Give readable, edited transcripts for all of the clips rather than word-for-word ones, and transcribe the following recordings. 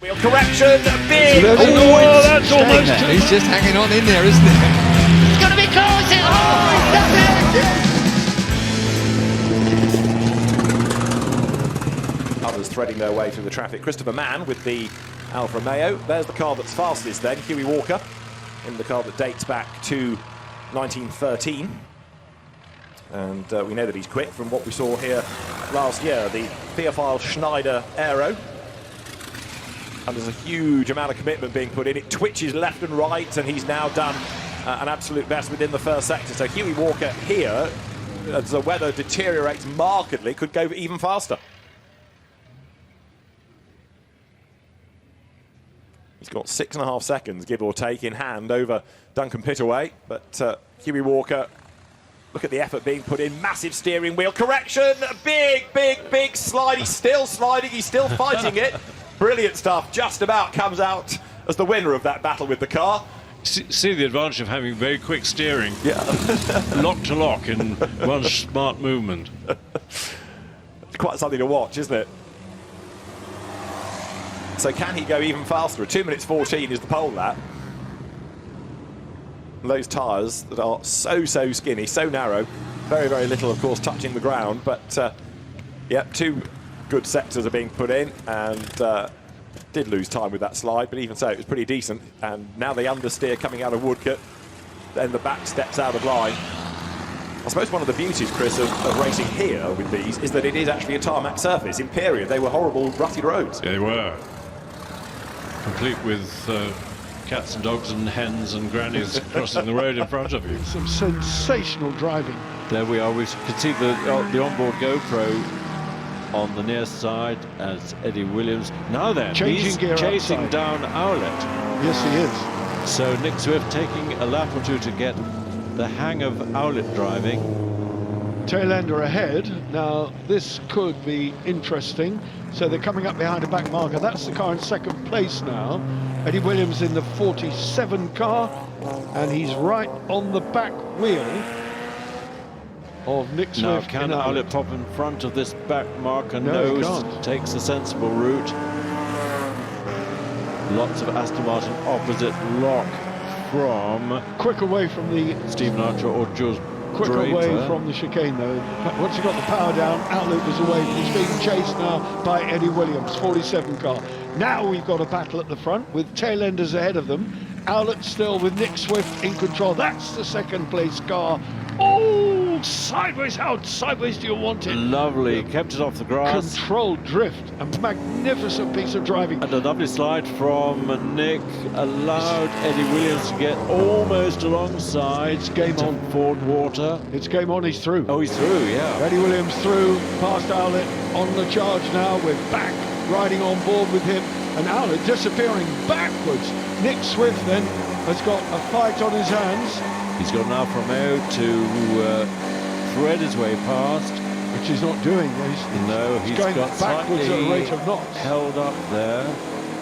Wheel correction, big! Oh, that's almost... He's just hanging on in there, isn't he? It's going to be close! Oh, he's done it! Others threading their way through the traffic. Christopher Mann with the Alfa Romeo. There's the car that's fastest then, Huey Walker, in the car that dates back to 1913. And we know that he's quick from what we saw here last year, the Theophile Schneider Aero. And there's a huge amount of commitment being put in. It twitches left and right, and he's now done an absolute best within the first sector. So Huey Walker here, as the weather deteriorates markedly, could go even faster. He's got 6.5 seconds, give or take, in hand over Duncan Pittaway. But Huey Walker, look at the effort being put in. Massive steering wheel correction. Big, big, big slide. He's still sliding. He's still fighting it. Brilliant stuff. Just about comes out as the winner of that battle with the car. See the advantage of having very quick steering. Yeah. Lock to lock in one smart movement. It's quite something to watch, isn't it? So can he go even faster? 2 minutes 14 is the pole lap. And those tyres that are so skinny, so narrow, very, very little, of course, touching the ground. But, yeah, two good sectors are being put in, and did lose time with that slide, but even so, it was pretty decent. And now the understeer coming out of Woodcote, then the back steps out of line. I suppose one of the beauties, Chris, of racing here with these is that it is actually a tarmac surface. In period, they were horrible, rutted roads. They were. Complete with cats and dogs and hens and grannies crossing the road in front of you. Some sensational driving. There we are. We can see the onboard GoPro on the near side as Eddie Williams. Now then, he's chasing down Owlet. Yes, he is. So Nick Swift taking a lap or two to get the hang of Owlet driving. Tail ender ahead. Now, this could be interesting. So they're coming up behind a back marker. That's the car in second place now. Eddie Williams in the 47 car, and he's right on the back wheel of Nick Swift. Now, can Owlet pop in front of this back marker? No, takes a sensible route. Lots of Aston Martin opposite lock from... Quick away from the... Stephen Archer or Jules Quick Draper. away from the chicane, though. Once he got the power down, Owlet was away. He's being chased now by Eddie Williams, 47 car. Now we've got a battle at the front with tail enders ahead of them. Owlet still with Nick Swift in control. That's the second place car. Oh, sideways. How sideways do you want it? Lovely, kept it off the grass. Controlled drift, a magnificent piece of driving. And a lovely slide from Nick, allowed Eddie Williams to get almost alongside. It's game on. Ford Water. It's game on, he's through. Oh, he's through, yeah. Eddie Williams through, past Owlet, on the charge now. We're back, riding on board with him. And Owlet disappearing backwards. Nick Swift then has got a fight on his hands. He's got an Alfa Romeo to thread his way past. Which he's not doing. He's going got backwards at a rate of knots. Held up there.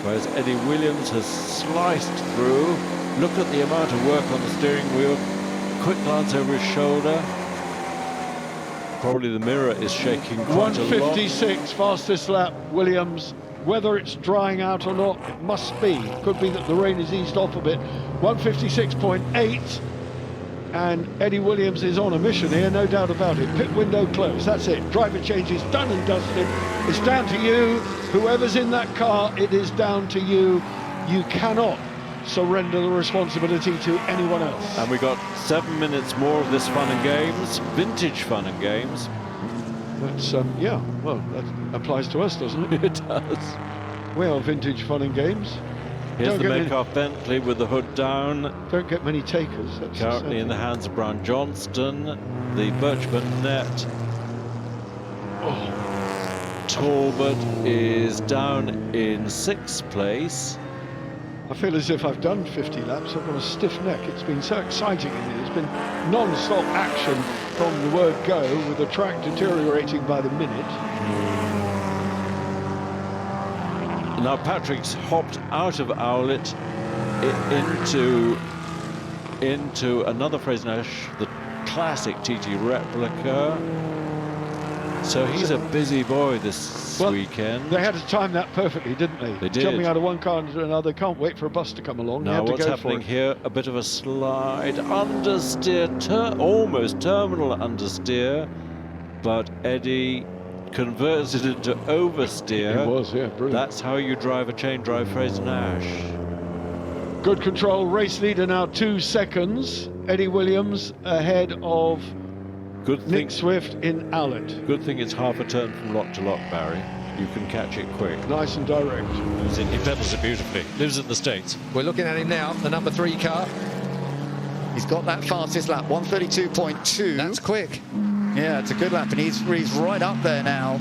Whereas Eddie Williams has sliced through. Look at the amount of work on the steering wheel. Quick glance over his shoulder. Probably the mirror is shaking quite a lot. 156 fastest lap, Williams. Whether it's drying out or not, it must be. Could be that the rain has eased off a bit. 156.8. And Eddie Williams is on a mission here, no doubt about it. Pit window closed, that's it. Driver changes done and dusted. It's down to you. Whoever's in that car, it is down to you. You cannot surrender the responsibility to anyone else. And we got 7 minutes more of this fun and games, vintage fun and games. That's, yeah, well, that applies to us, doesn't it? It does. We are vintage fun and games. Here's the Metcalfe Bentley with the hood down. Don't get many takers. That's currently in the hands of Brown Johnston. The Birchman net. Oh. Talbot is down in 6th place. I feel as if I've done 50 laps. I've got a stiff neck. It's been so exciting in here. It's been non-stop action from the word go, with the track deteriorating by the minute. Now Patrick's hopped out of Owlet into another Frazer Nash, the classic TT Replica. So he's a busy boy this weekend. They had to time that perfectly, didn't they? They did. Jumping out of one car into another, can't wait for a bus to come along. They Now had to what's go happening for it. here? A bit of a slide, understeer, almost terminal understeer, but Eddie converts it into oversteer. It was, yeah, brilliant. That's how you drive a chain drive Frazer Nash. Good control, race leader now 2 seconds. Eddie Williams ahead of Nick Swift in Owlet. Good thing it's half a turn from lock to lock, Barry. You can catch it quick. Nice and direct. He pedals it beautifully. Lives in the States. We're looking at him now, the number 3 car. He's got that fastest lap, 132.2. That's quick. Yeah, it's a good lap, and he's right up there now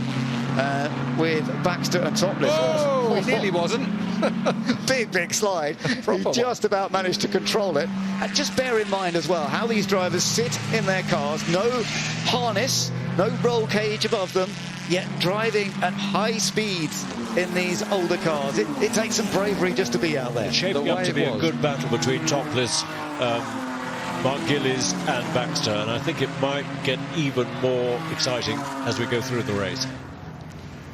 with Baxter and Topless. Oh, he nearly wasn't. Big slide. He just about managed to control it. And just bear in mind as well how these drivers sit in their cars, no harness, no roll cage above them, yet driving at high speeds in these older cars. It takes some bravery just to be out there. It's shaping up to be a good battle between Topless, Mark Gillies and Baxter, and I think it might get even more exciting as we go through the race.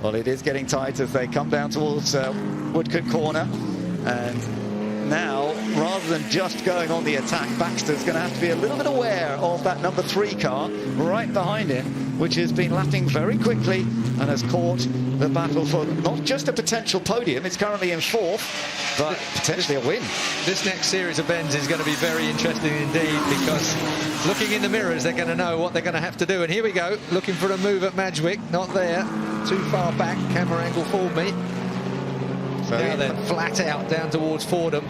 Well, it is getting tight as they come down towards Woodcote Corner, and now, rather than just going on the attack, Baxter's going to have to be a little bit aware of that number 3 car right behind him, which has been lapping very quickly and has caught the battle for not just a potential podium, it's currently in 4th, but potentially a win. This next series of Benz is going to be very interesting indeed, because looking in the mirrors, they're going to know what they're going to have to do. And here we go, looking for a move at Madgwick, not there, too far back, camera angle fooled me. So now then, flat out down towards Fordham.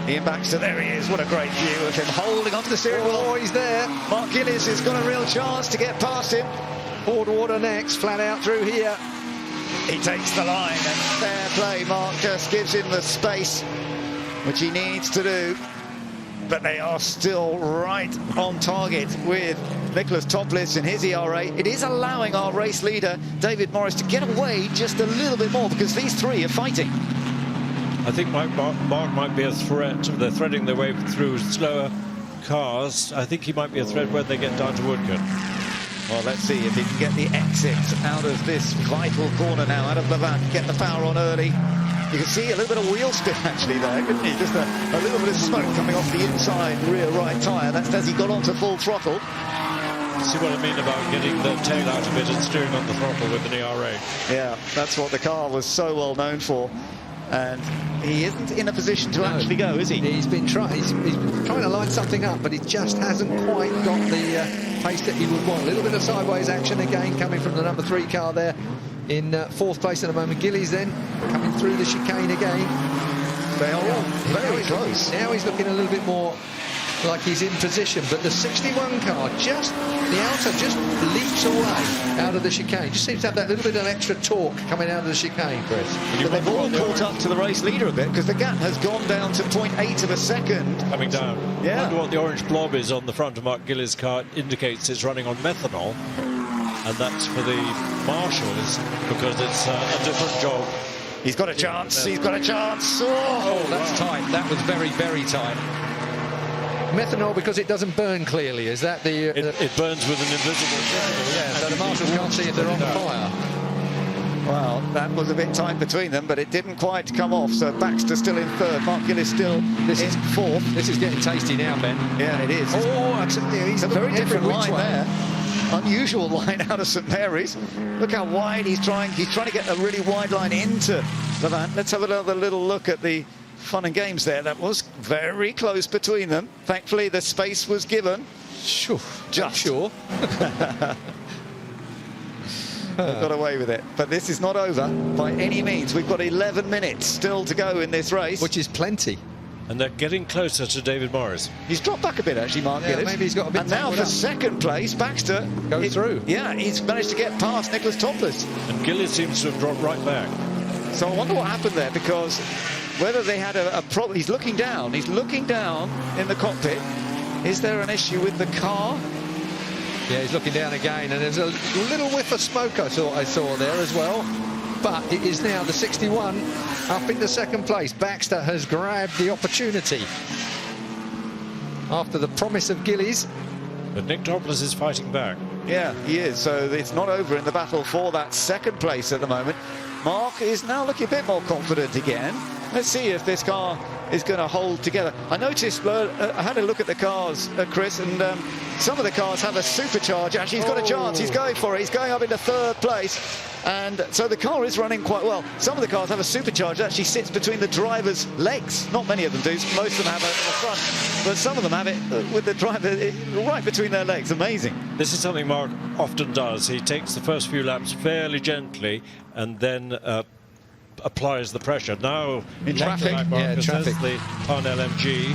Ian Baxter, there he is. What a great view of him holding onto the steering wheel. Oh, he's there. Mark Gillies has got a real chance to get past him. Ford Water next, flat out through here. He takes the line, and fair play. Mark just gives him the space which he needs to do. But they are still right on target with Nicholas Topless and his ERA. It is allowing our race leader, David Morris, to get away just a little bit more, because these 3 are fighting. I think Mark might be a threat. They're threading their way through slower cars. I think he might be a threat when they get down to Woodcote. Well, let's see if he can get the exit out of this vital corner now, out of Levant, get the power on early. You can see a little bit of wheel spin actually there, couldn't you? Just a little bit of smoke coming off the inside rear right tyre. That's as he got onto full throttle. See what I mean about getting the tail out of it and steering on the throttle with an ERA. Yeah, that's what the car was so well known for. And he isn't in a position to actually go, is he? He's been trying to line something up, but he just hasn't quite got the pace that he would want. A little bit of sideways action again coming from the number 3 car there in 4th place at the moment. Gillies then coming through the chicane again. They are all very close. Now he's looking a little bit more like he's in position, but the 61 car, the Alta just leaps away out of the chicane. Just seems to have that little bit of extra torque coming out of the chicane, Chris. But they've all caught up to the race leader a bit, because the gap has gone down to 0.8 of a second. Coming down. Yeah. I wonder what the orange blob is on the front of Mark Gillies' car. It indicates it's running on methanol, and that's for the marshals, because it's a different job. He's got a chance, he's got a chance. Oh, that's tight. That was very, very tight. Methanol, because it doesn't burn clearly, is that the... It burns with an invisible... Yeah, so the marshals can't see if they're on fire. Well, that was a bit tight between them, but it didn't quite come off. So Baxter still in 3rd, Mark Gillies still in 4th. This is getting tasty now, Ben. Yeah, it is. Oh, he's a very different line way. there. Unusual line out of St Mary's. Look how wide he's trying. He's trying to get a really wide line into Levant. Let's have another little look at the fun and games there. That was very close between them. Thankfully, the space was given. Sure. Just. Sure. They've got away with it. But this is not over by any means. We've got 11 minutes still to go in this race. Which is plenty. And they're getting closer to David Morris. He's dropped back a bit, actually, Mark Gillies. Maybe he's got a bit. And now for 2nd place, Baxter goes through. Yeah, he's managed to get past Nicholas Topless. And Gillies seems to have dropped right back. So I wonder what happened there, because whether they had a problem. He's looking down in the cockpit. Is there an issue with the car? Yeah, he's looking down again, and there's a little whiff of smoke I saw there as well. But it is now the 61 up into 2nd place. Baxter has grabbed the opportunity after the promise of Gillies. But Nick Topless is fighting back. Yeah, he is. So it's not over in the battle for that second place at the moment. Mark is now looking a bit more confident again. Let's see if this car is going to hold together. I noticed, I had a look at the cars, Chris, and some of the cars have a supercharger. Actually, he's got a chance. He's going for it. He's going up into third place. And so the car is running quite well. Some of the cars have a supercharger that actually sits between the driver's legs. Not many of them do. Most of them have it in the front. But some of them have it with the driver right between their legs. Amazing. This is something Mark often does. He takes the first few laps fairly gently and then applies the pressure. Now in traffic, yeah, traffic. The Pan LMG.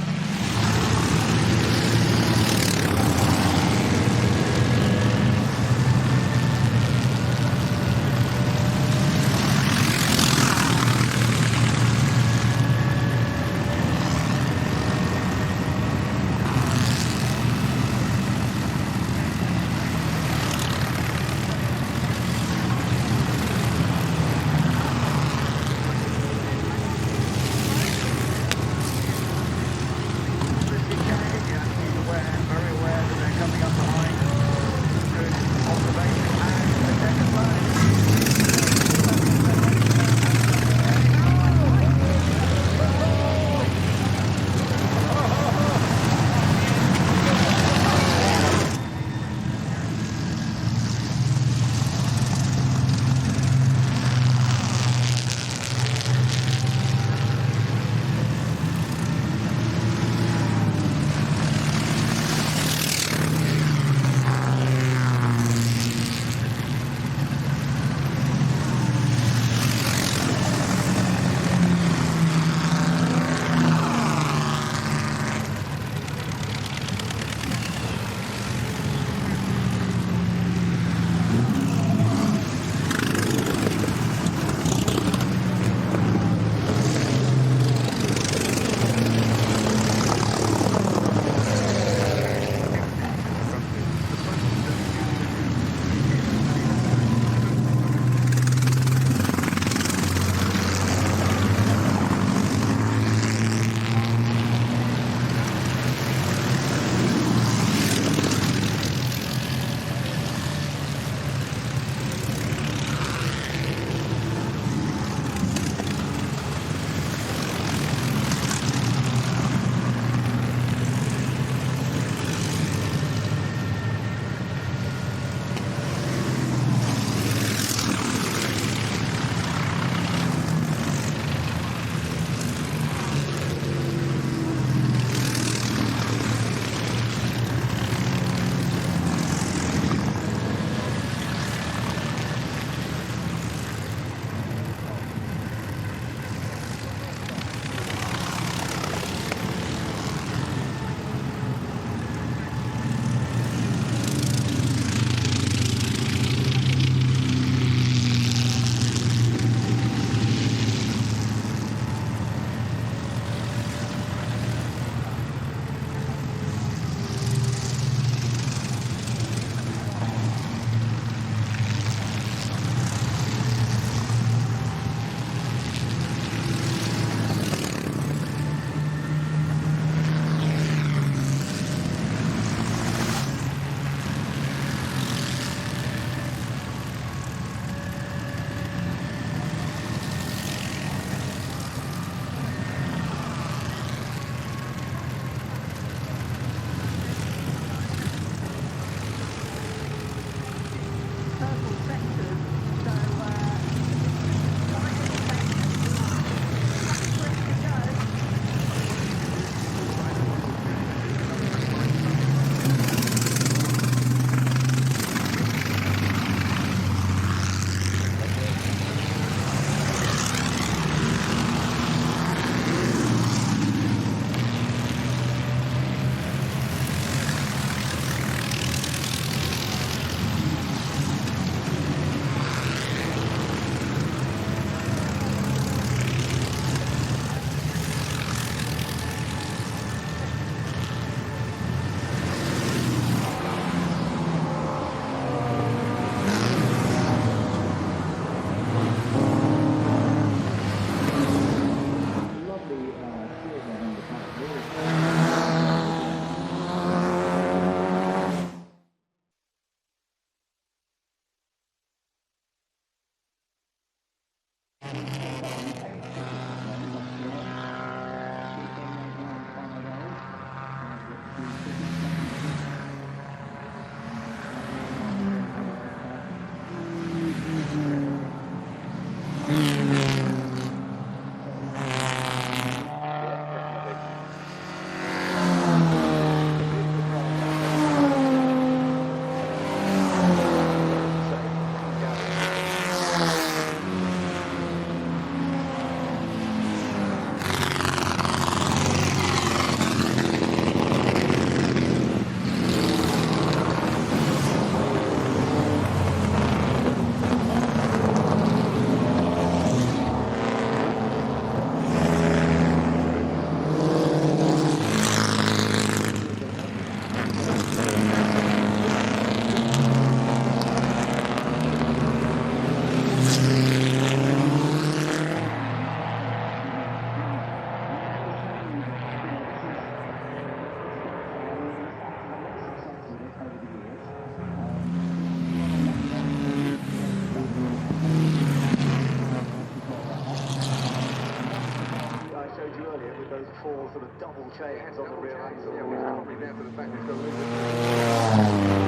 4 sort of double chains on the rear axle. Yeah, which is probably there for the fact it's got a little bit.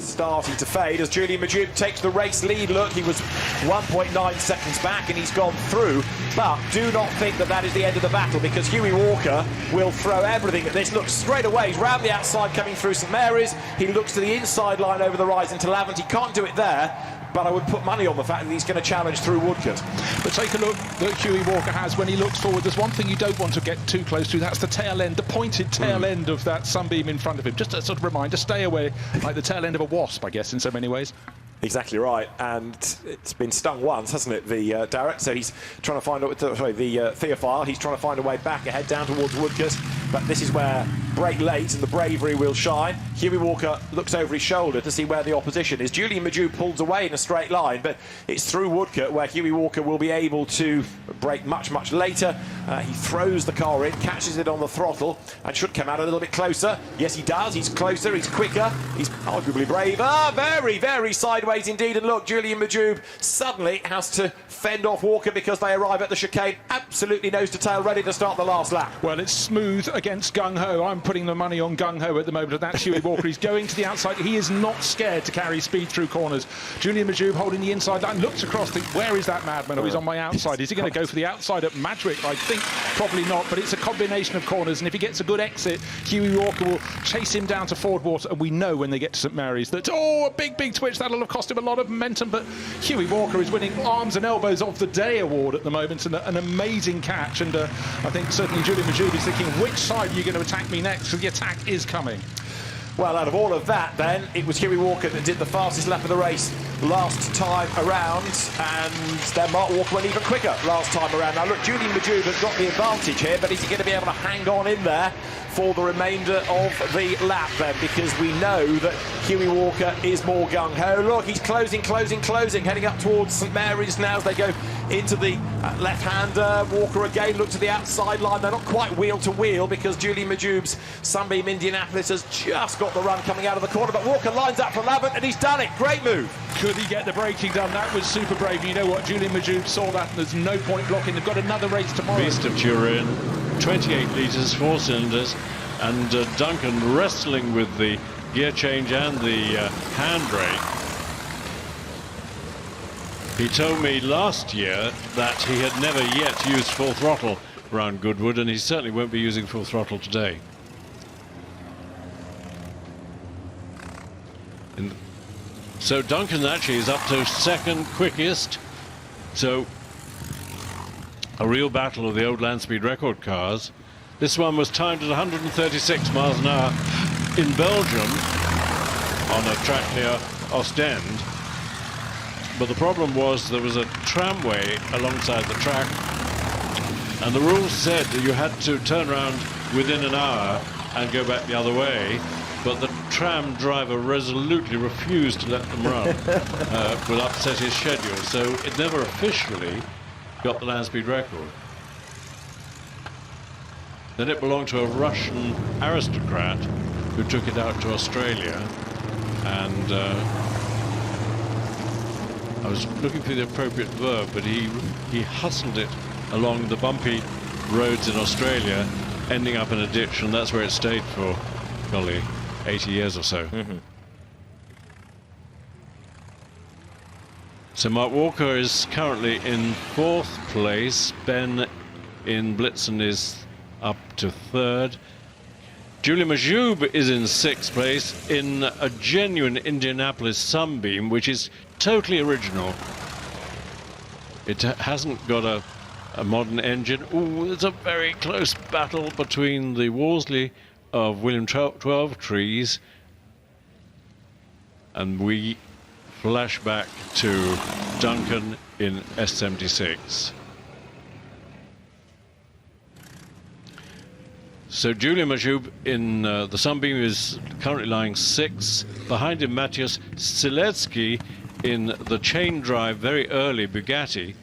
starting to fade as Julian Majub takes the race lead. Look, he was 1.9 seconds back and he's gone through. But do not think that that is the end of the battle, because Hughie Walker will throw everything at this. Look, straight away, he's round the outside coming through St Mary's. He looks to the inside line over the rise into Lavant. He can't do it there, but I would put money on the fact that he's going to challenge through Woodcote. But take a look that Hughie Walker has when he looks forward. There's one thing you don't want to get too close to, that's the tail end, the pointed tail end of that Sunbeam in front of him. Just a sort of reminder, stay away, like the tail end of a wasp, I guess, in so many ways. Exactly right, and it's been stung once, hasn't it, the Darracq? So he's trying to find the Theophile. He's trying to find a way back ahead down towards Woodcote, but this is where brake late and the bravery will shine. Hughie Walker looks over his shoulder to see where the opposition is. Julian Majub pulls away in a straight line, but it's through Woodcote where Hughie Walker will be able to brake much, much later. He throws the car in, catches it on the throttle, and should come out a little bit closer. Yes, he does. He's closer, he's quicker, he's arguably braver. Very, very sideways indeed. And look, Julian Majub suddenly has to fend off Walker because they arrive at the chicane absolutely nose to tail, ready to start the last lap. Well, it's smooth against gung-ho. I'm putting the money on gung-ho at the moment, and that's Hughie Walker. He's going to the outside. He is not scared to carry speed through corners. Julian Majub holding the inside line, looks across, thinks, where is that madman? Oh, he's on my outside. Is he going to go for the outside at Madrick? I think probably not, but it's a combination of corners, and if he gets a good exit, Hughie Walker will chase him down to Fordwater, and we know when they get to St Mary's that, oh, a big, big twitch. That'll have cost him a lot of momentum, but Hughie Walker is winning arms and elbows of the day award at the moment, and an amazing catch. And I think certainly Julian Majub is thinking, which side are you going to attack me next? So the attack is coming. Well, out of all of that, then, it was Hughie Walker that did the fastest lap of the race last time around, and then Mark Walker went even quicker last time around. Now, look, Julian Majub has got the advantage here, but is he going to be able to hang on in there for the remainder of the lap, then? Because we know that Hughie Walker is more gung-ho. Look, he's closing, heading up towards St Mary's now as they go into the left-hander. Walker again looks to the outside line. They're not quite wheel to wheel because Julian Majub's Sunbeam Indianapolis has just got the run coming out of the corner, but Walker lines up for Lavant and he's done it. Great move. Could he get the braking done? That was super brave. You know what? Julian Majub saw that, and there's no point blocking. They've got another race tomorrow. Beast of Turin, 28 litres, 4 cylinders, and Duncan wrestling with the gear change and the handbrake. He told me last year that he had never yet used full throttle around Goodwood, and he certainly won't be using full throttle today. So Duncan actually is up to second quickest. So a real battle of the old land speed record cars. This one was timed at 136 miles an hour in Belgium on a track near Ostend. But the problem was there was a tramway alongside the track, and the rules said that you had to turn around within an hour and go back the other way, but the tram driver resolutely refused to let them run. Will upset his schedule, so it never officially got the land speed record. Then it belonged to a Russian aristocrat who took it out to Australia, and I was looking for the appropriate verb, but he hustled it along the bumpy roads in Australia, ending up in a ditch, and that's where it stayed for, golly, 80 years or so. So Mark Walker is currently in 4th place. Ben in Blitzen is up to 3rd. Julian Majub is in 6th place in a genuine Indianapolis Sunbeam, which is totally original. It hasn't got a modern engine. Ooh, there's a very close battle between the Worsley of William 12 Trees, and we flash back to Duncan in S76. So Julian Majub in the Sunbeam is currently lying 6th. Behind him, Matthias Siletsky in the chain drive, very early Bugatti.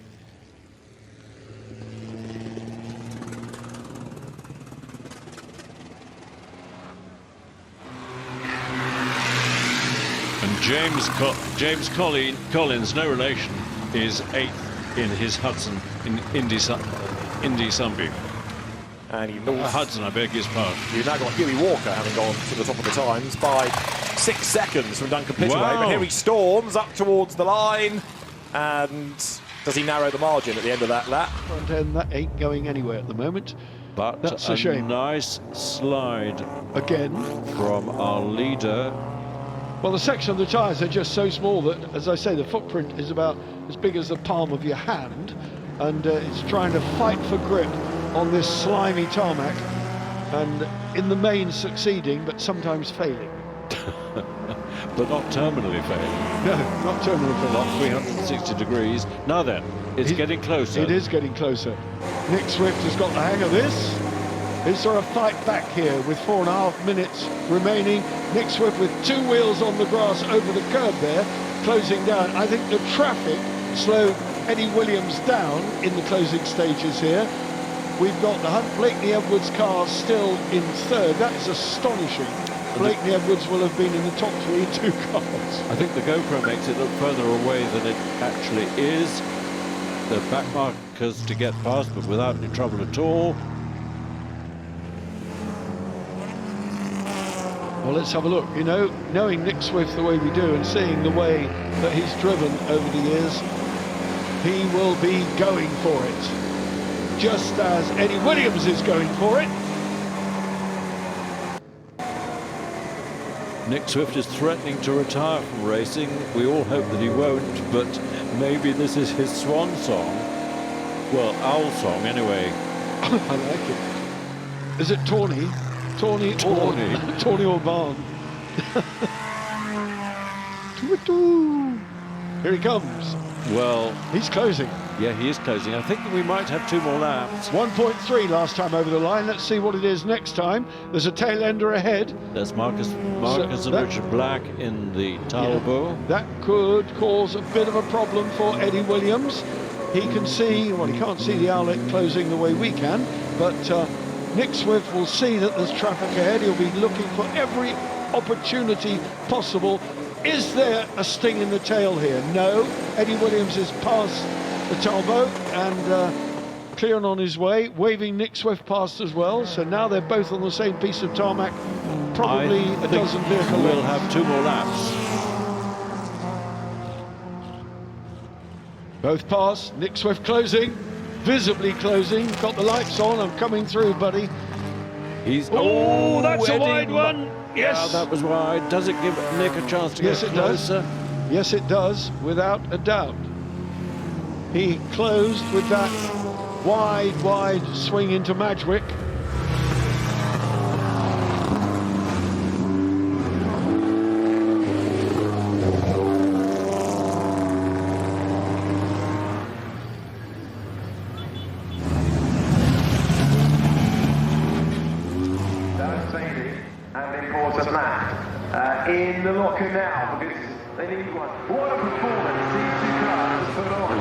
And James Collins, no relation, is 8th in his Hudson in Indy Sunbeam. And Hudson, I beg his pardon. You've now got Hughie Walker having gone to the top of the times by 6 seconds from Duncan Pitaway, Wow. but here he storms up towards the line, and does he narrow the margin at the end of that lap? Front end, that ain't going anywhere at the moment. But That's a shame. nice slide Again. from our leader. Well, the section of the tyres are just so small that, as I say, the footprint is about as big as the palm of your hand, and it's trying to fight for grip on this slimy tarmac, and in the main succeeding, but sometimes failing. But not terminally failing. No, not terminal failing. Not 360 degrees. Now then, it's getting closer. It is getting closer. Nick Swift has got the hang of this. Is there a fight back here with 4.5 minutes remaining? Nick Swift with 2 wheels on the grass over the curb there, closing down. I think the traffic slowed Eddie Williams down in the closing stages here. We've got the Hunt Blakeney Edwards car still in third. That is astonishing. Blakeney Edwards will have been in the top 3 2 cars. I think the GoPro makes it look further away than it actually is. The back markers to get past, but without any trouble at all. Well, let's have a look. You know, knowing Nick Swift the way we do and seeing the way that he's driven over the years, he will be going for it. Just as Eddie Williams is going for it. Nick Swift is threatening to retire from racing. We all hope that he won't, but maybe this is his swan song. Well, owl song, anyway. I like it. Is it Tawny? Tawny. Tawny or Barn? Here he comes. Well, He's closing. yeah, he is closing. I think that we might have 2 more laps. 1.3 last time over the line. Let's see what it is next time. There's a tail ender ahead. There's Marcus So and that- Richard Black in the Talbot. That could cause a bit of a problem for Eddie Williams. He can see, well, he can't see the Owlet closing the way we can, but Nick Swift will see that there's traffic ahead. He'll be looking for every opportunity possible. Is there a sting in the tail here? No. Eddie Williams is past the Talbot and clearing on his way, waving Nick Swift past as well. So now they're both on the same piece of tarmac, probably I a dozen think vehicle we'll lengths. have 2 more laps. Both pass. Nick Swift closing, visibly closing. Got the lights on. I'm coming through, buddy. He's Oh, that's a Eddie wide one. Yes. Yeah, that was wide. Does it give Nick a chance to Yes, get it does. closer? Yes, it does, without a doubt. He closed with that wide swing into Madgwick. And important lap in the locker now because they need one. What a performance these 2 cars put on.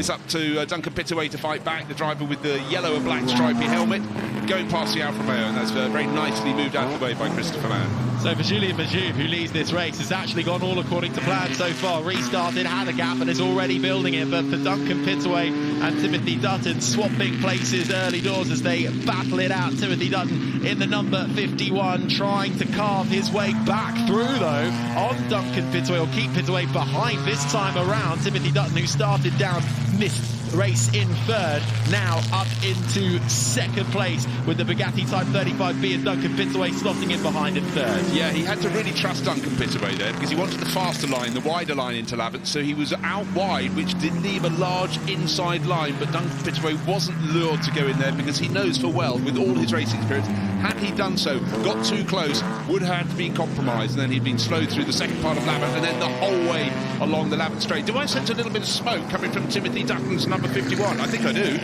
It's up to Duncan Pittaway to fight back, the driver with the yellow and black stripy helmet, going past the Alfa Romeo, and that's very nicely moved out of the way by Christopher Mann. So for Julian Majoub, who leads this race, has actually gone all according to plan so far. Restarted, had a gap, and is already building it. But for Duncan Pittaway and Timothy Dutton, swapping places early doors as they battle it out. Timothy Dutton in the number 51, trying to carve his way back through, though, on Duncan Pittaway, or keep Pittaway behind this time around. Timothy Dutton, who started down, missed race in third, now up into second place with the Bugatti Type 35B, and Duncan Pittaway slotting in behind in third. Yeah, he had to really trust Duncan Pittaway there because he wanted the faster line, the wider line into Lavant, so he was out wide, which did leave a large inside line, but Duncan Pittaway wasn't lured to go in there because he knows full well, with all his racing experience, had he done so, got too close, would have had to be compromised, and then he'd been slowed through the second part of Lavant and then the whole way along the Lavant straight. Do I sense a little bit of smoke coming from Timothy Dutton's number 51? I think I do.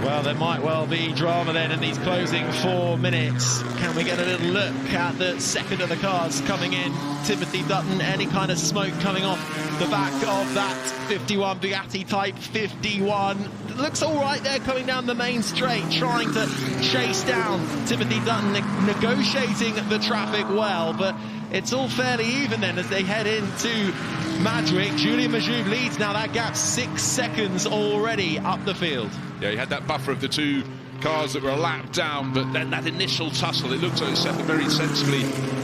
Well, there might well be drama then in these closing 4 minutes. Can we get a little look at the second of the cars coming in? Timothy Dutton, any kind of smoke coming off the back of that 51 Bugatti Type 51. Looks all right there coming down the main straight, trying to chase down Timothy Dutton, negotiating the traffic well, but it's all fairly even then as they head into Madrid. Julian Majoub leads now. That gap 6 seconds already up the field. Yeah, he had that buffer of the two cars that were a lap down, but then that initial tussle, it looks like it's set very sensibly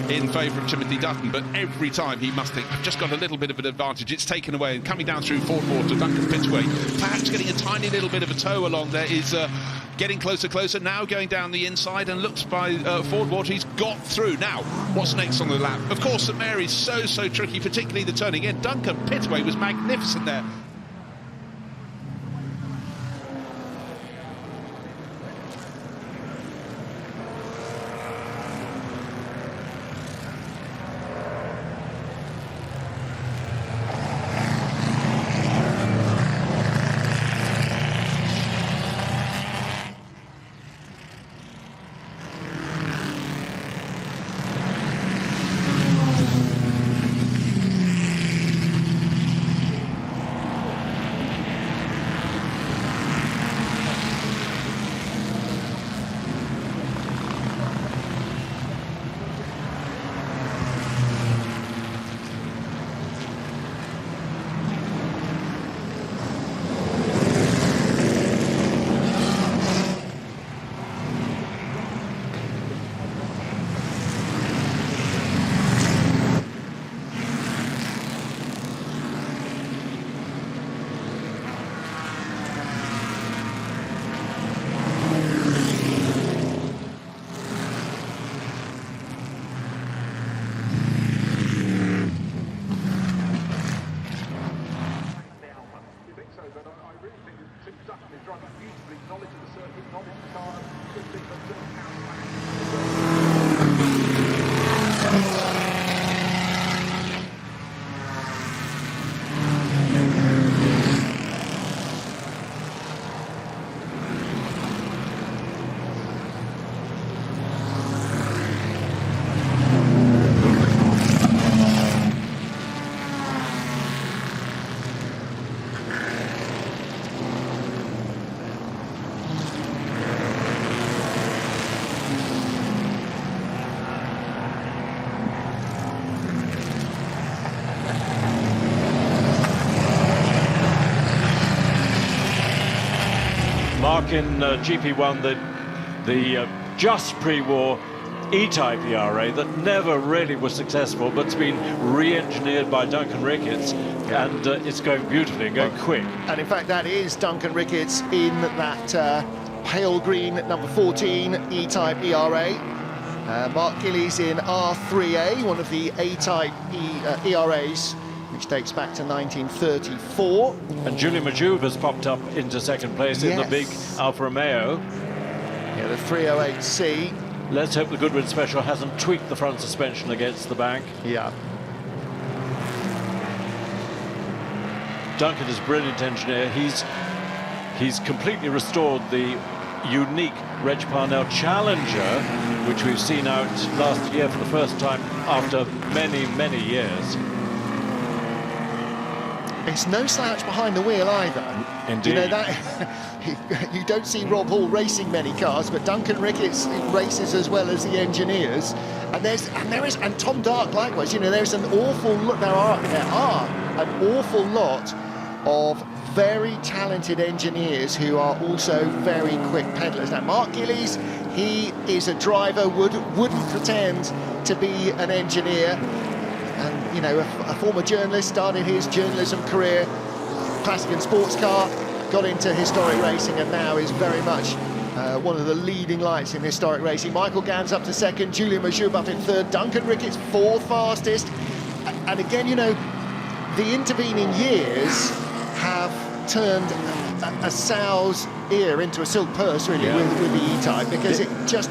in favour of Timothy Dutton, but every time he must think, I've just got a little bit of an advantage. It's taken away, and coming down through Ford Water, Duncan Pittaway, perhaps getting a tiny little bit of a toe along there, is getting closer, now going down the inside, and looks by Ford Water, he's got through. Now, what's next on the lap? Of course, St Mary's so tricky, particularly the turning in. Duncan Pittaway was magnificent there. Mark in GP1, the just pre-war E-Type ERA that never really was successful, but it's been re-engineered by Duncan Ricketts, and it's going beautifully and going quick. And in fact, that is Duncan Ricketts in that pale green number 14 E-Type ERA. Mark Gillies in R3A, one of the A-Type ERAs, which dates back to 1934. And Julian Majoub has popped up into second place in the big Alfa Romeo. Yeah, the 308C. Let's hope the Goodwood Special hasn't tweaked the front suspension against the back. Yeah. Duncan is a brilliant engineer. He's completely restored the unique Reg Parnell Challenger, which we've seen out last year for the first time after many years. it's no slouch behind the wheel either. Indeed. You know that you don't see Rob Hall racing many cars, but Duncan Ricketts races as well as the engineers. And Tom Darracq likewise. You know, there's an awful lot. There are an awful lot of very talented engineers who are also very quick pedallers. Now, Mark Gillies, he is a driver, wouldn't pretend to be an engineer, and you know, a former journalist, started his journalism career, classic and sports car, got into historic racing, and now is very much one of the leading lights in historic racing. Michael Gans up to second, Julian Majoub up in third, Duncan Ricketts fourth fastest, and again, you know, the intervening years have turned a sow's ear into a silk purse, really, with the E-Type, because it just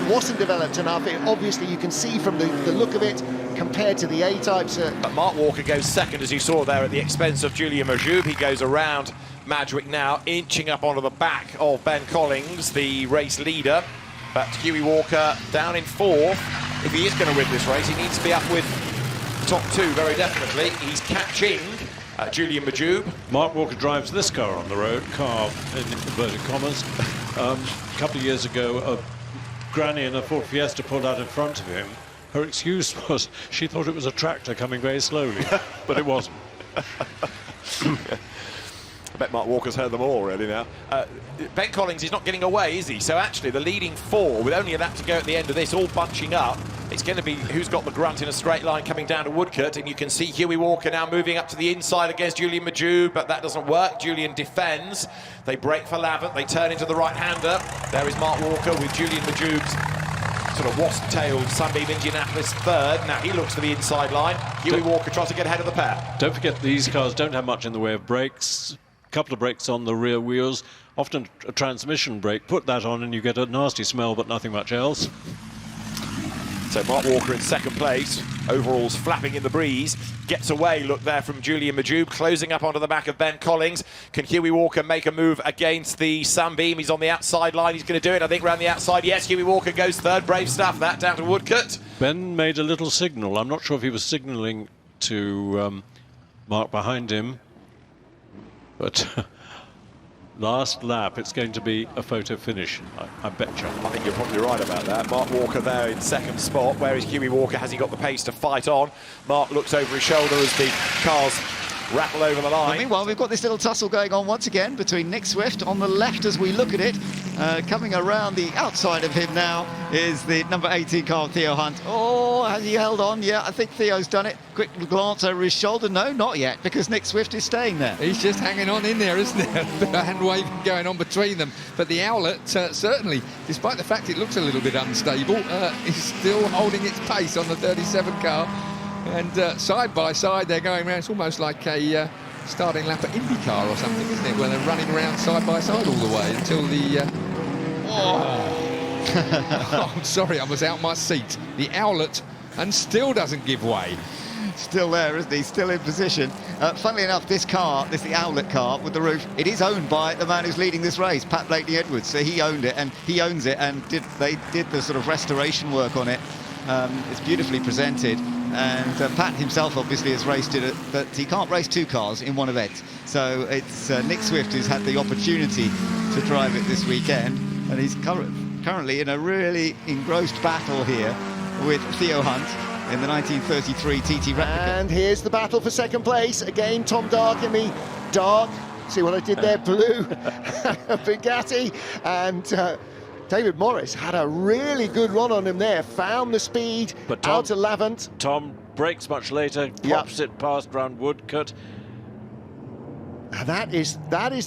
wasn't developed enough. Obviously, you can see from the look of it, compared to the A-Types. But Mark Walker goes second, as you saw there, at the expense of Julian Majoub. He goes around Madgwick now, inching up onto the back of Ben Collins, the race leader. But Hughie Walker down in fourth. If he is going to win this race, he needs to be up with top two, very definitely. He's catching Julian Majoub. Mark Walker drives this car on the road, car in inverted commas. A couple of years ago, a granny in a Ford Fiesta pulled out in front of him. Her excuse was she thought it was a tractor coming very slowly, but it wasn't. I bet Mark Walker's heard them all, really, now. Ben Collins is not getting away, is he? So actually, the leading four, with only a lap to go at the end of this, all bunching up. It's going to be who's got the grunt in a straight line coming down to Woodcote, and you can see Hughie Walker now moving up to the inside against Julian Majoub, but that doesn't work. Julian defends. They break for Lavant. They turn into the right-hander. There is Mark Walker with Julian Majoub's sort of wasp-tailed Sunbeam Indianapolis third. Now he looks for the inside line. Hughie Walker tries to get ahead of the pair. Don't forget, these cars don't have much in the way of brakes. A couple of brakes on the rear wheels, often a transmission brake. Put that on and you get a nasty smell, but nothing much else. So Mark Walker in second place, overalls flapping in the breeze, gets away, look there from Julian Majoub, closing up onto the back of Ben Collins. Can Hughie Walker make a move against the Sunbeam? He's on the outside line, he's going to do it, I think, around the outside. Yes, Hughie Walker goes third, brave stuff, that down to Woodcote. Ben made a little signal. I'm not sure if he was signalling to Mark behind him, but last lap, it's going to be a photo finish, I bet you. I think you're probably right about that. Mark Walker there in second spot. Where is Hughie Walker? Has he got the pace to fight on? Mark looks over his shoulder as the cars rattle over the line. Well, meanwhile, we've got this little tussle going on once again between Nick Swift on the left as we look at it. Coming around the outside of him now is the number 18 car, Theo Hunt. Oh, has he held on? Yeah, I think Theo's done it. Quick glance over his shoulder. No, not yet, because Nick Swift is staying there. He's just hanging on in there, isn't there? A hand waving going on between them. But the Owlet, certainly, despite the fact it looks a little bit unstable, is still holding its pace on the 37 car. And side by side, they're going around. It's almost like a starting lap at IndyCar or something, isn't it? Where they're running around side by side all the way until the... Oh, I'm sorry, I was out my seat. The Owlet, and still doesn't give way. Still there, isn't he? Still in position. Funnily enough, this car, the Owlet car with the roof, it is owned by the man who's leading this race, Pat Blakeney-Edwards. So he owned it, and he owns it, and they did the sort of restoration work on it. It's beautifully presented, and Pat himself obviously has raced it, but he can't race two cars in one event. So it's Nick Swift who's had the opportunity to drive it this weekend, and he's currently in a really engrossed battle here with Theo Hunt in the 1933 TT Replica. And here's the battle for second place. Again, Tom Darracq in the dark, see what I did there, blue Bugatti, and David Morris had a really good run on him there, found the speed, but out to Lavant. Tom brakes much later, pops it past round Woodcote. And that is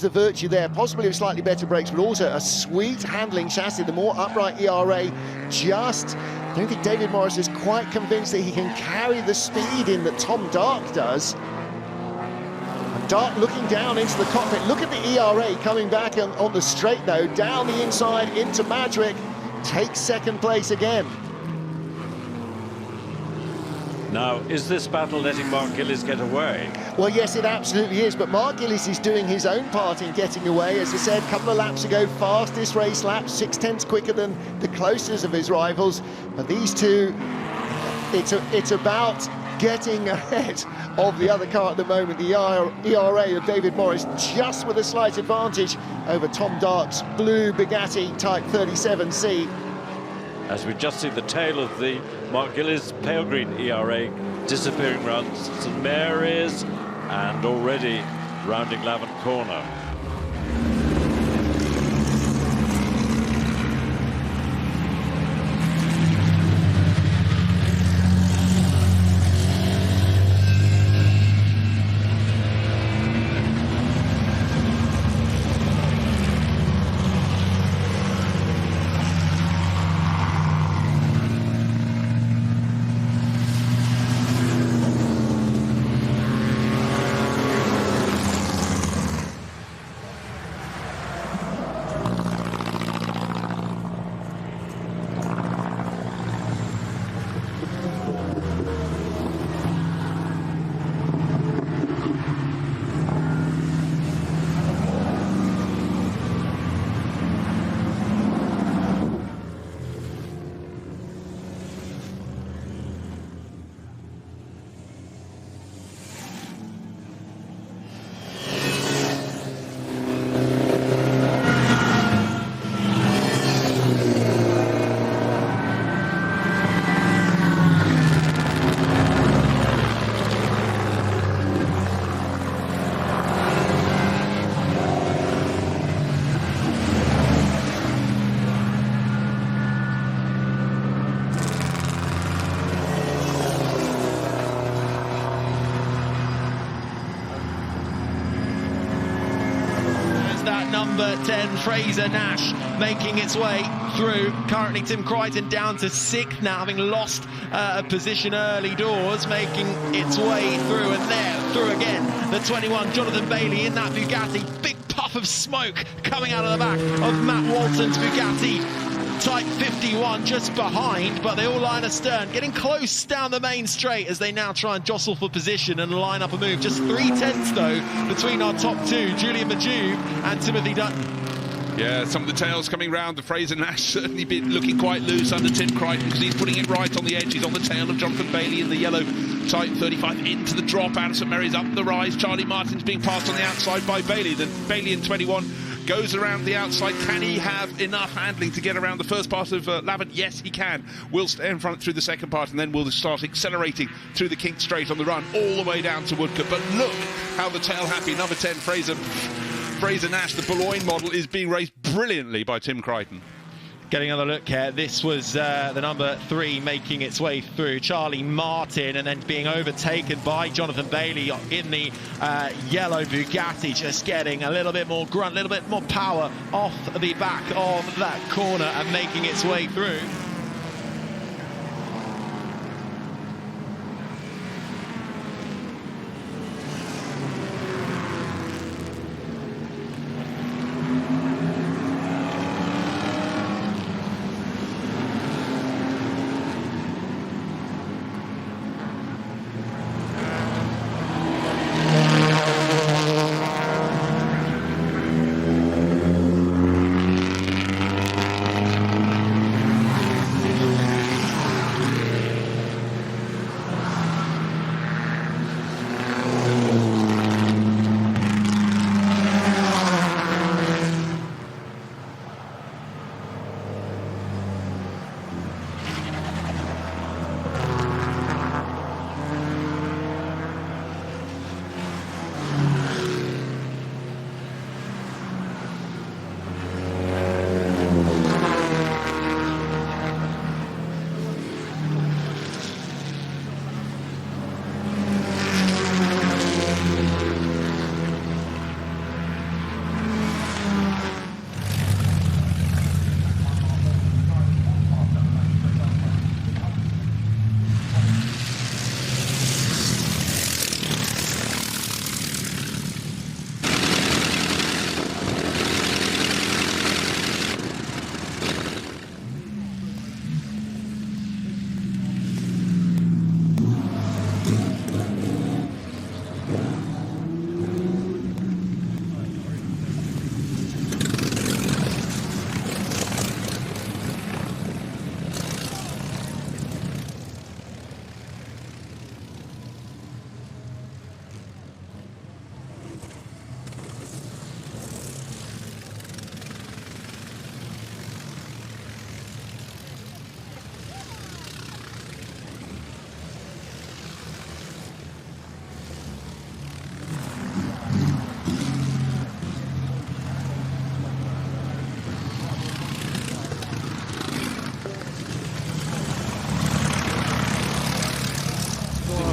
the virtue there, possibly with slightly better brakes, but also a sweet handling chassis, the more upright ERA. I don't think David Morris is quite convinced that he can carry the speed in that Tom Darracq does. And Darracq looking down into the cockpit. Look at the ERA coming back on the straight though, down the inside into Madgwick, takes second place again. Now, is this battle letting Mark Gillies get away? Well, yes, it absolutely is, but Mark Gillies is doing his own part in getting away. As I said, a couple of laps ago, fastest race lap, 6/10 quicker than the closest of his rivals. But these two, it's about getting ahead of the other car at the moment, the ERA of David Morris, just with a slight advantage over Tom Darracq's blue Bugatti Type 37C. As we just see the tail of the Mark Gillies pale green ERA disappearing round St Mary's and already rounding Lavant Corner. Number 10, Frazer Nash, making its way through. Currently Tim Crichton down to 6th now, having lost a position early doors, making its way through, and there, through again, the 21, Jonathan Bailey in that Bugatti. Big puff of smoke coming out of the back of Matt Walton's Bugatti Type 51 just behind, but they all line astern, getting close down the main straight as they now try and jostle for position and line up a move. Just 3/10 though between our top two, Julian Majube and Timothy Dutton. Yeah, some of the tails coming round. The Frazer Nash certainly been looking quite loose under Tim Crichton because he's putting it right on the edge. He's on the tail of Jonathan Bailey in the yellow Type 35 into the drop out of St Mary's, up the rise. Charlie Martin's being passed on the outside by Bailey. Then Bailey in 21 goes around the outside. Can he have enough handling to get around the first part of Lavant? Yes, he can. We'll stay in front through the second part, and then we'll start accelerating through the Kink Straight on the run all the way down to Woodcote. But look how the tail happy number 10 Frazer Nash, the Boulogne model, is being raced brilliantly by Tim Crichton. Getting another look here, this was the number 3 making its way through, Charlie Martin, and then being overtaken by Jonathan Bailey in the yellow Bugatti, just getting a little bit more grunt, a little bit more power off the back of that corner and making its way through.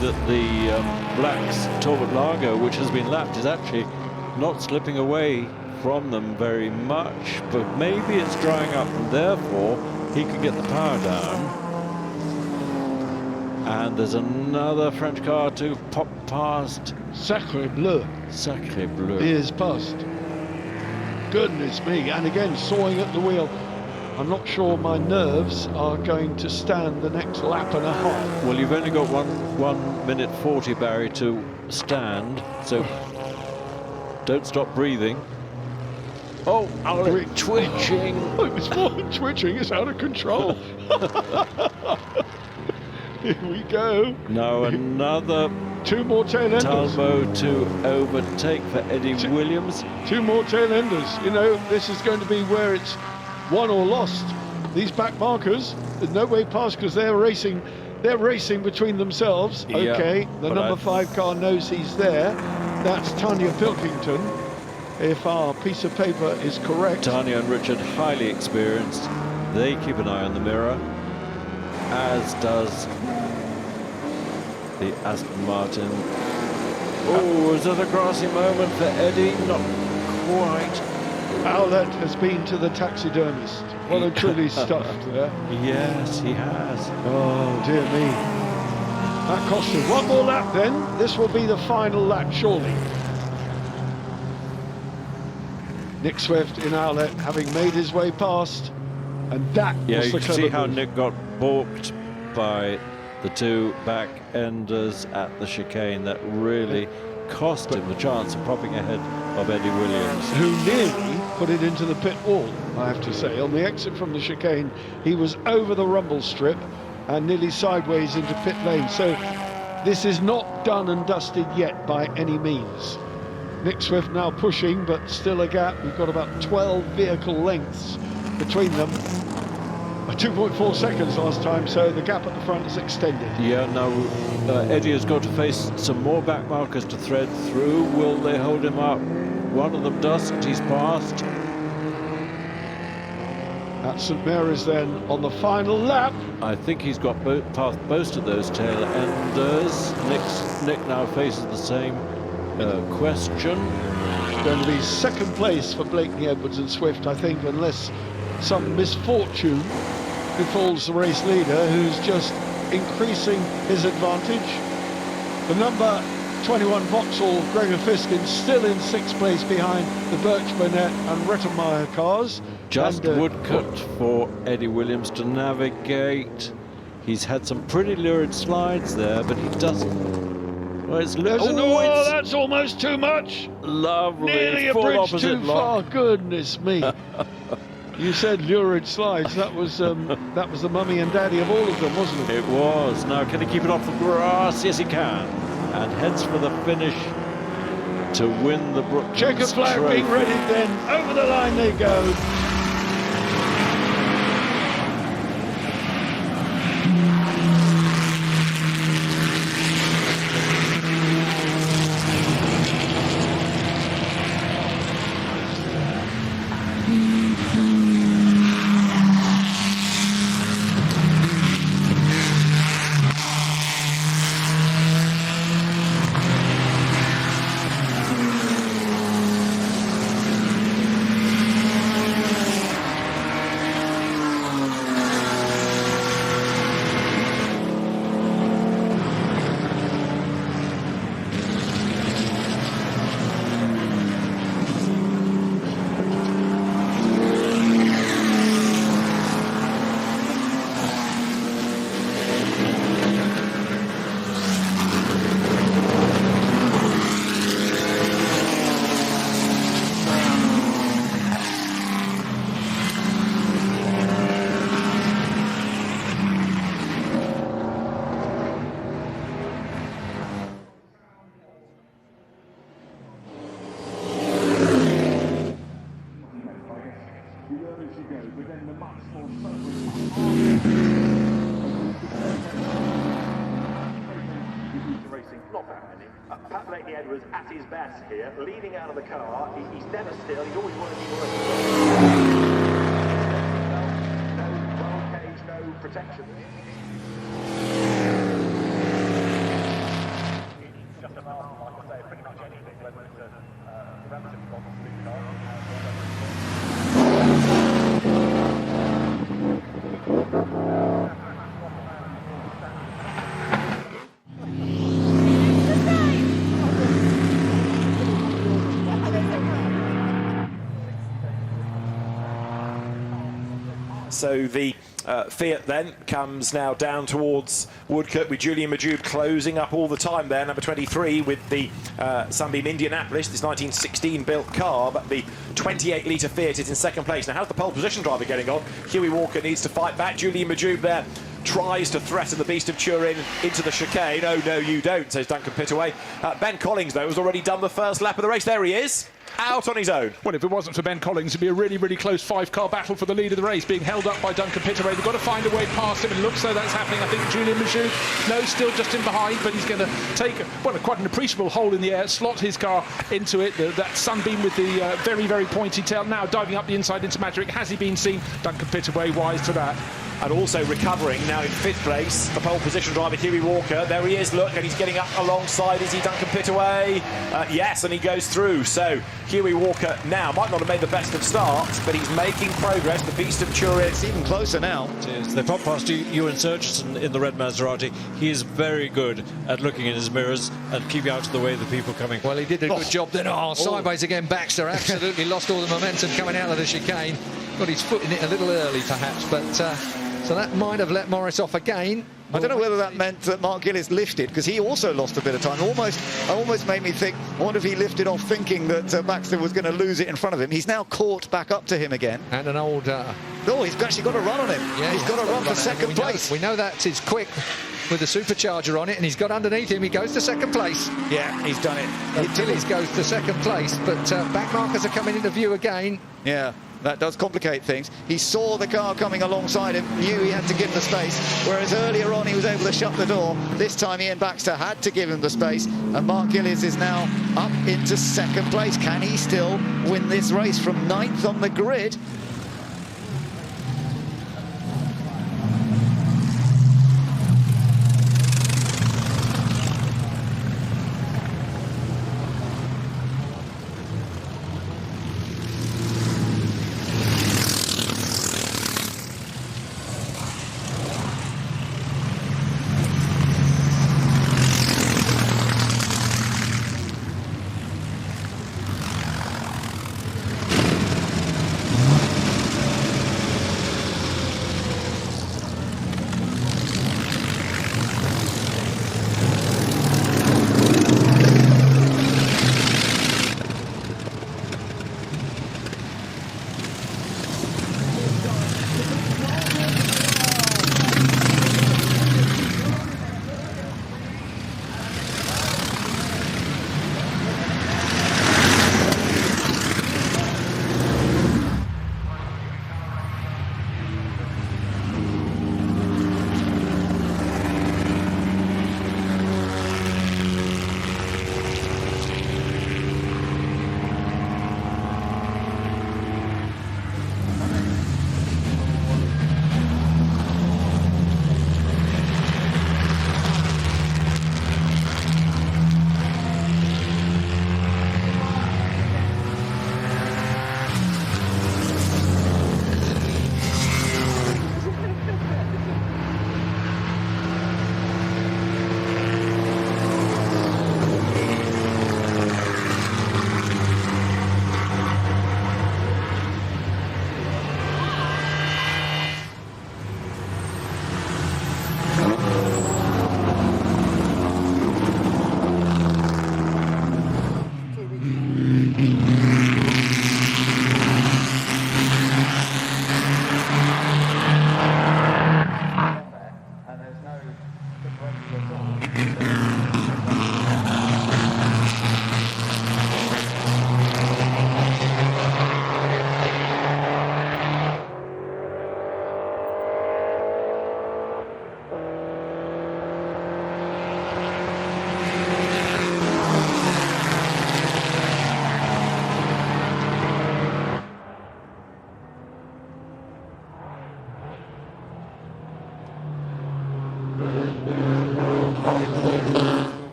that the Black's Talbot Lago, which has been lapped, is actually not slipping away from them very much, but maybe it's drying up and therefore he could get the power down. And there's another French car to pop past. Sacre bleu. Sacre bleu. He is past. Goodness me, and again sawing at the wheel. I'm not sure my nerves are going to stand the next lap and a half. Well, you've only got 1 minute 40, Barry, to stand, so don't stop breathing. Oh, Owlet twitching. Oh, it was more than twitching, it's out of control. Here we go. Now another 2 more tail enders. Talbot to overtake for Eddie Williams. 2 more tail enders. You know, this is going to be where it's won or lost. These back markers, there's no way past because they're racing between themselves. Yeah, okay, the number 5 car knows he's there. That's Tanya Pilkington, if our piece of paper is correct. Tanya and Richard, highly experienced. They keep an eye on the mirror, as does the Aston Martin. Oh, is that a grassy moment for Eddie? Not quite. Owlet has been to the taxidermist. Well and truly stuffed there. Yes, he has. Oh, dear me. That cost him 1 more lap then. This will be the final lap, surely. Nick Swift in Owlet, having made his way past. And that Yeah, was you the can clever see how move. Nick got balked by the 2 back enders at the chicane. That really cost him the chance of popping ahead of Eddie Williams, who nearly put it into the pit wall, I have to say. On the exit from the chicane, he was over the rumble strip and nearly sideways into pit lane. So this is not done and dusted yet by any means. Nick Swift now pushing, but still a gap. We've got about 12 vehicle lengths between them. 2.4 seconds last time, so the gap at the front is extended. Yeah, now Eddie has got to face some more back markers to thread through. Will they hold him up? One of them doesn't, he's passed. At St Mary's then on the final lap. I think he's got past most of those tail enders. Nick now faces the same question. It's going to be 2nd place for Blakeney, Edwards and Swift, I think, unless some misfortune befalls the race leader, who's just increasing his advantage. The number 21 Vauxhall Gregor Fiskin still in 6th place behind the Birch Burnett and Rettenmeyer cars. Just and, woodcut for Eddie Williams to navigate. He's had some pretty lurid slides there, but he doesn't. Well, it's that's almost too much. Lovely. Nearly a Full bridge opposite too lock. far. Goodness me. You said lurid slides. That was the mummy and daddy of all of them, wasn't it? It was. Now, can he keep it off the grass? Yes, he can. And heads for the finish to win the Brooklands Checker flag trophy. being ready then. Over the line they go. Was at his best here, leading out of the car. He's never still. He's always wanted to be working. No roll cage, no protection. So the Fiat then comes now down towards Woodcote with Julian Majube closing up all the time there, number 23 with the Sunbeam Indianapolis, this 1916 built car, but the 28-litre Fiat is in second place. Now how's the pole position driver getting on? Huey Walker needs to fight back. Julian Majube there tries to threaten the beast of Turin into the chicane. Oh no you don't, says Duncan Pittaway. Ben Collins though has already done the first lap of the race. There he is, out on his own. Well, if it wasn't for Ben Collins, it'd be a really, really close 5-car battle for the lead of the race, being held up by Duncan Pittaway. They've got to find a way past him, and it looks though that's happening. I think Julian Majube, no, still just in behind, but he's going to take, well, quite an appreciable hole in the air, slot his car into it. That Sunbeam with the very, very pointy tail, now diving up the inside into Madrick. Has he been seen? Duncan Pittaway wise to that. And also recovering now in 5th place, the pole position driver Huey Walker. There he is, look, and he's getting up alongside. Is he Duncan Pittaway? Yes, and he goes through. So Huey Walker now might not have made the best of starts, but he's making progress. The beast of Turin. It's even closer now. They pop past Ewan Surgeson in the red Maserati. He is very good at looking in his mirrors and keeping out of the way of the people coming. Well, he did a good job then. Sideways again. Baxter absolutely lost all the momentum coming out of the chicane. Got his foot in it a little early, perhaps, but so that might have let Morris off again. I don't know whether that meant that Mark Gillis lifted, because he also lost a bit of time. Almost made me think, I wonder if he lifted off thinking that Baxter was going to lose it in front of him. He's now caught back up to him again. And an old... Oh, he's actually got a run on him. Yeah, he's got a run for second place. We know that is quick with the supercharger on it, and he's got underneath him. He goes to second place. Yeah, he's done it. Gillis goes to second place, but back markers are coming into view again. Yeah. That does complicate things. He saw the car coming alongside him, knew he had to give the space, whereas earlier on he was able to shut the door. This time Ian Baxter had to give him the space, and Mark Gillis is now up into second place. Can he still win this race from 9th on the grid?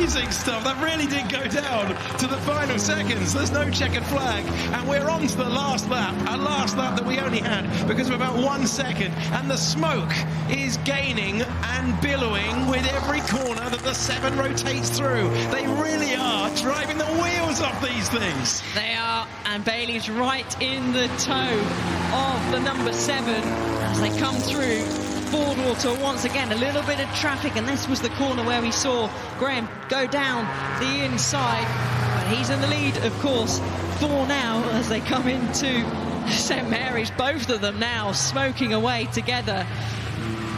amazing stuff. That really did go down to the final seconds. There's no checkered flag, and we're on to the last lap. A last lap that we only had because of about 1 second, and the smoke is gaining and billowing with every corner that the 7 rotates through. They really are driving the wheels off these things. They are, and Bailey's right in the toe of the number 7 as they come through Fordwater once again. A little bit of traffic, and this was the corner where we saw Graham go down the inside, but he's in the lead, of course, for now as they come into St Mary's. Both of them now smoking away together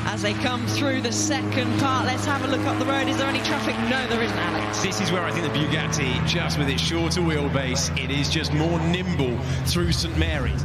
as they come through the second part. Let's have a look up the road. Is there any traffic? No, there isn't, Alex. This is where I think the Bugatti, just with its shorter wheelbase, it is just more nimble through St Mary's.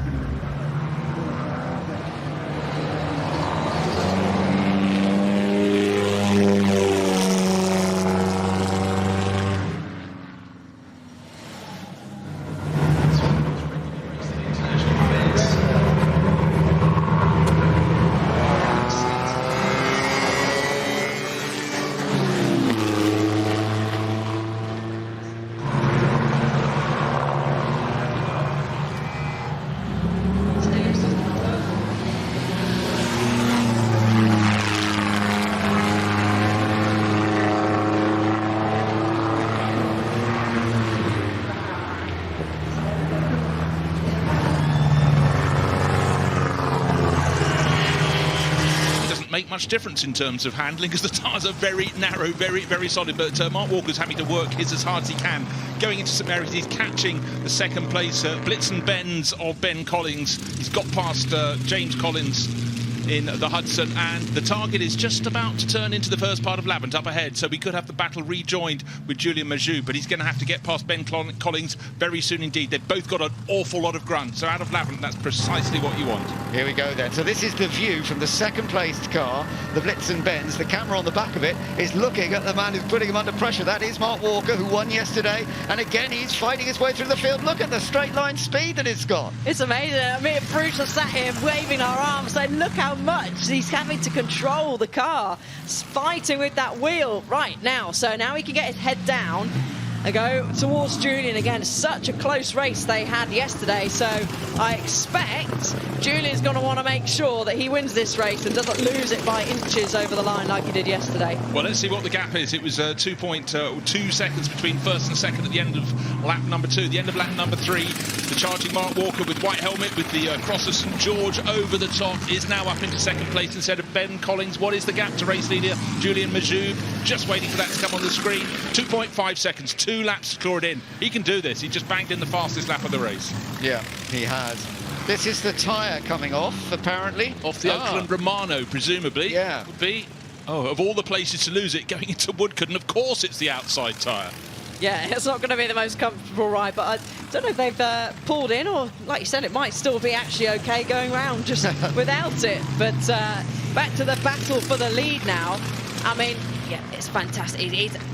Make much difference in terms of handling because the tyres are very narrow, very solid, but Mark Walker's having to work his as hard as he can. Going into St Mary's, he's catching the second place Blitzen Benz of Ben Collins. He's got past James Collins in the Hudson, and the target is just about to turn into the first part of Lavant up ahead, so we could have the battle rejoined with Julian Majou, but he's going to have to get past Ben Collins very soon indeed. They've both got an awful lot of grunt, so out of Lavant, that's precisely what you want. Here we go then. So this is the view from the second placed car, the Blitzen Benz. The camera on the back of it is looking at the man who's putting him under pressure. That is Mark Walker, who won yesterday, and again he's fighting his way through the field. Look at the straight line speed that it's got. It's amazing. I mean, Bruce are sat here waving our arms saying, look how much he's having to control the car, fighting with that wheel right now. So now he can get his head down and go towards Julian again. Such a close race they had yesterday, so I expect Julian's going to want to make sure that he wins this race and doesn't lose it by inches over the line like he did yesterday. Well, let's see what the gap is. It was 2.2 seconds between first and second at the end of lap number 2. The end of lap number 3, the charging Mark Walker with white helmet with the cross of St George over the top is now up into second place instead of Ben Collins. What is the gap to race leader Julian Majou? Just waiting for that to come on the screen. 2.5 seconds, 2 laps to claw it in. He can do this. He just banged in the fastest lap of the race. Yeah, he has. This is the tyre coming off, apparently. Off the Oakland Romano, presumably. Yeah. Would be. Oh, of all the places to lose it, going into Woodcote, and of course it's the outside tyre. Yeah, it's not going to be the most comfortable ride, but I don't know if they've pulled in, or like you said, it might still be actually okay going round just without it. But back to the battle for the lead now. I mean, yeah, it's fantastic.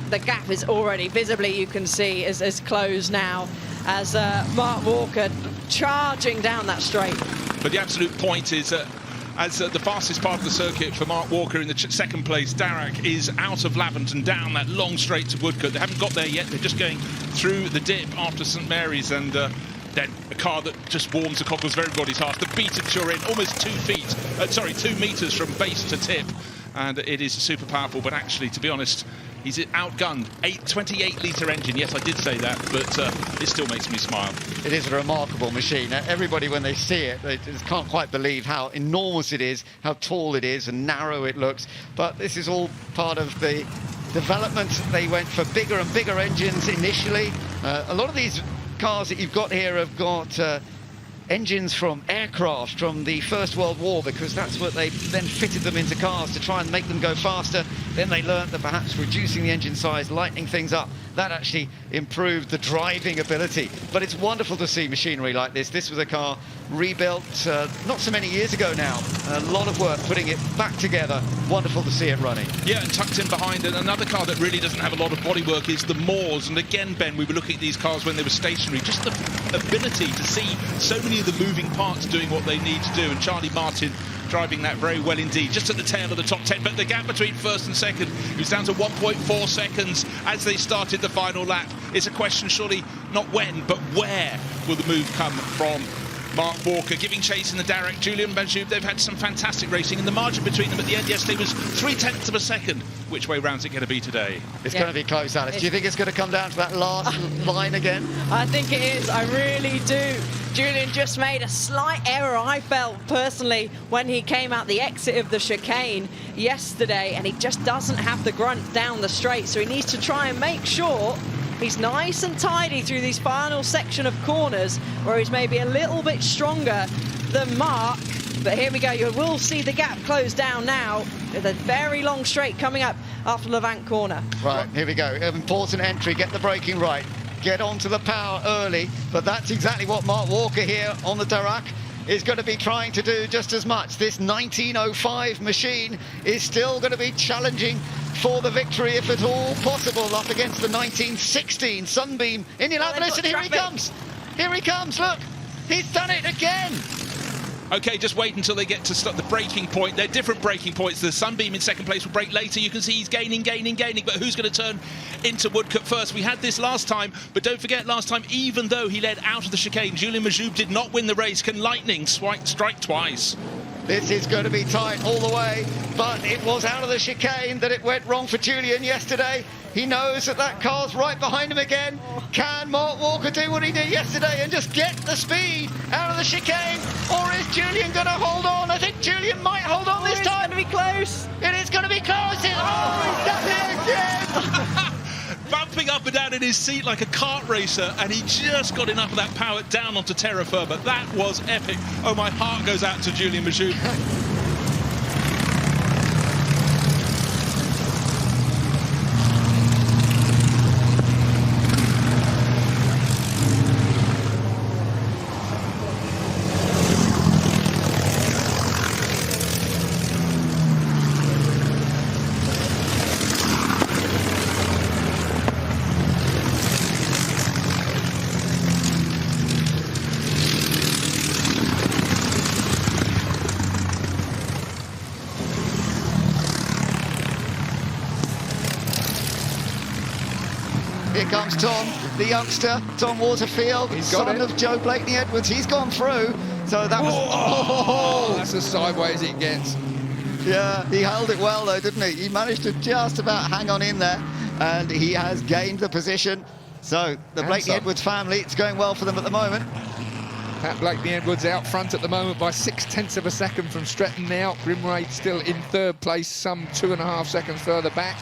The gap is already visibly, you can see, is closed now as Mark Walker charging down that straight. But the absolute point is as the fastest part of the circuit for Mark Walker in the second place, Darracq is out of Lavant and down that long straight to Woodcote. They haven't got there yet. They're just going through the dip after St Mary's, and then a car that just warms the cockles of everybody's heart. The Beta Turin, almost 2 meters from base to tip, and it is super powerful. But actually, to be honest, he's outgunned. 28-litre engine. Yes, I did say that, but it still makes me smile. It is a remarkable machine. Everybody, when they see it, they just can't quite believe how enormous it is, how tall it is, and narrow it looks. But this is all part of the development. They went for bigger and bigger engines initially. A lot of these cars that you've got here have got engines from aircraft from the First World War, because that's what they then fitted them into cars to try and make them go faster. Then they learnt that perhaps reducing the engine size, lightening things up, that actually improved the driving ability. But it's wonderful to see machinery like this. This was a car rebuilt not so many years ago now. A lot of work putting it back together. Wonderful to see it running. Yeah, and tucked in behind it, another car that really doesn't have a lot of bodywork is the Moors. And again, Ben, we were looking at these cars when they were stationary. Just the ability to see so many of the moving parts doing what they need to do. And Charlie Martin driving that very well indeed, just at the tail of the top 10. But the gap between first and second is down to 1.4 seconds as they started the final lap. It's a question, surely, not when, but where will the move come from? Mark Walker giving chase in the Darracq, Julian Majoub, they've had some fantastic racing, and the margin between them at the end yesterday was 0.3 of a second. Which way round's it going to be today? It's going to be close, Alice. Do you think it's going to come down to that last line again? I think it is, I really do. Julian just made a slight error, I felt personally, when he came out the exit of the chicane yesterday, and he just doesn't have the grunt down the straight, so he needs to try and make sure he's nice and tidy through these final section of corners, where he's maybe a little bit stronger than Mark. But here we go, you will see the gap close down now, with a very long straight coming up after Levant corner. Right, here we go, important entry, get the braking right, get onto the power early, but that's exactly what Mark Walker here on the Darracq is going to be trying to do just as much. This 1905 machine is still going to be challenging for the victory, if at all possible, up against the 1916 Sunbeam Indianapolis, and here he comes! Here he comes, look! He's done it again! Okay, just wait until they get to start the braking point. They're different braking points. The Sunbeam in second place will brake later. You can see he's gaining, but who's going to turn into Woodcote first? We had this last time, but don't forget last time, even though he led out of the chicane, Julian Majoub did not win the race. Can lightning strike twice? This is going to be tight all the way, but it was out of the chicane that it went wrong for Julian yesterday. He knows that that car's right behind him again. Can Mark Walker do what he did yesterday and just get the speed out of the chicane? Or is Julian going to hold on? I think Julian might hold on this time. It's going to be close. It is going to be close. Oh, he's done it again. Bumping up and down in his seat like a kart racer, and he just got enough of that power down onto terra firma. That was epic. Oh, my heart goes out to Julian Majoub. Here comes Tom, the youngster, Tom Waterfield, son of Joe Blakeney Edwards. He's gone through, so that was... Oh, that's as sideways it gets. Yeah, he held it well though, didn't he? He managed to just about hang on in there, and he has gained the position. So the Blakeney Edwards family, it's going well for them at the moment. Pat Blakeney Edwards out front at the moment by 0.6 of a second from Stretton now. Grimray still in third place, some 2.5 seconds further back.